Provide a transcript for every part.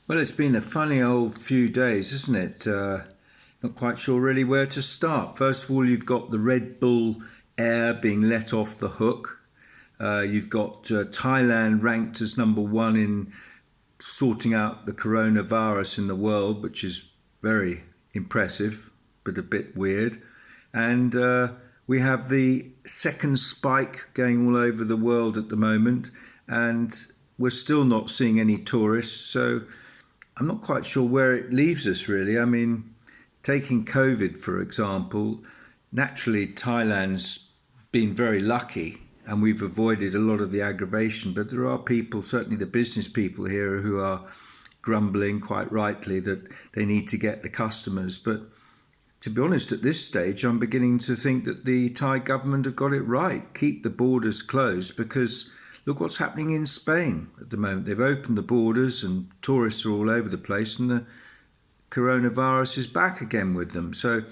Well, it's been a funny old few days, isn't it? Not quite sure really where to start. First of all, you've got the Red Bull Air being let off the hook. You've got Thailand ranked as number one in sorting out the coronavirus in the world, which is very impressive, but a bit weird. And we have the second spike going all over the world at the moment, and we're still not seeing any tourists. So I'm not quite sure where it leaves us, really. I mean, taking COVID, for example, naturally, Thailand's been very lucky and we've avoided a lot of the aggravation. But there are people, certainly the business people here, who are grumbling quite rightly that they need to get the customers. But to be honest, at this stage, I'm beginning to think that the Thai government have got it right. Keep the borders closed because look what's happening in Spain at the moment. They've opened the borders and tourists are all over the place and the coronavirus is back again with them. So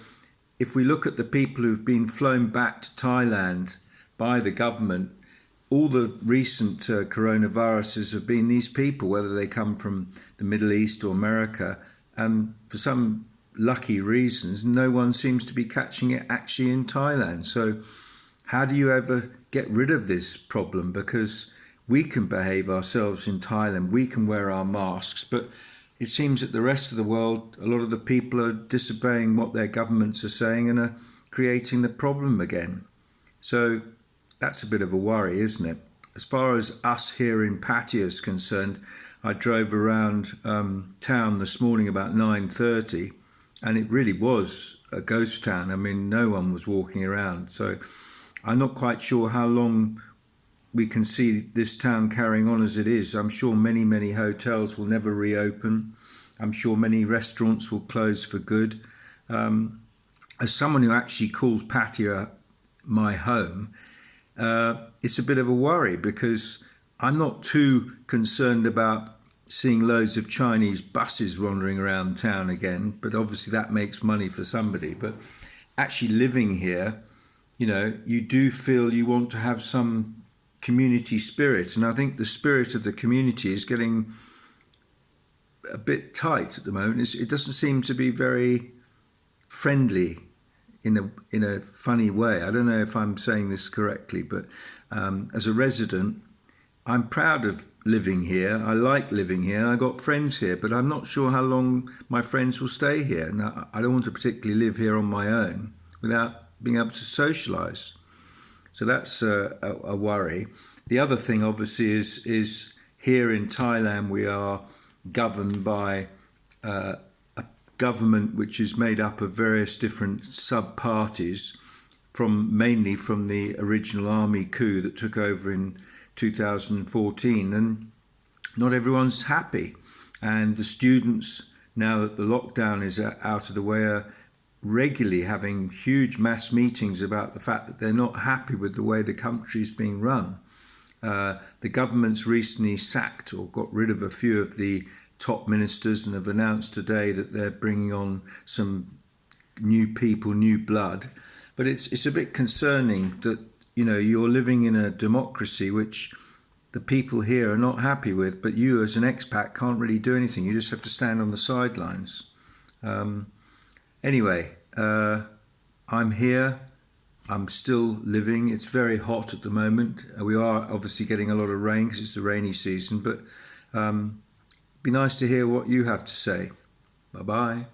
if we look at the people who've been flown back to Thailand by the government, all the recent coronaviruses have been these people, whether they come from the Middle East or America, and for some lucky reasons, no one seems to be catching it actually in Thailand. So how do you ever get rid of this problem? Because we can behave ourselves in Thailand, we can wear our masks, but it seems that the rest of the world, a lot of the people are disobeying what their governments are saying and are creating the problem again. So that's a bit of a worry, isn't it? As far as us here in Pattaya is concerned, I drove around town this morning about 9:30, and it really was a ghost town. I mean, no one was walking around. So I'm not quite sure how long we can see this town carrying on as it is. I'm sure many hotels will never reopen. I'm sure many restaurants will close for good. As someone who actually calls Pattaya my home, it's a bit of a worry because I'm not too concerned about seeing loads of Chinese buses wandering around town again, but obviously that makes money for somebody. But actually living here, you do feel you want to have some community spirit. And I think the spirit of the community is getting a bit tight at the moment. It doesn't seem to be very friendly in a funny way. I don't know if I'm saying this correctly, but as a resident, I'm proud of living here. I like living here. I got friends here, but I'm not sure how long my friends will stay here. Now, I don't want to particularly live here on my own without being able to socialise. So that's a worry. The other thing, obviously, is here in Thailand we are governed by a government which is made up of various different sub-parties, mainly from the original army coup that took over in 2014, and not everyone's happy. And the students, now that the lockdown is out of the way, are regularly having huge mass meetings about the fact that they're not happy with the way the country is being run. The government's recently sacked or got rid of a few of the top ministers and have announced today that they're bringing on some new people, new blood. But it's a bit concerning that you're living in a democracy which the people here are not happy with, but you as an expat can't really do anything. You just have to stand on the sidelines. Anyway, I'm here. I'm still living. It's very hot at the moment. We are obviously getting a lot of rain because it's the rainy season, but be nice to hear what you have to say. Bye-bye.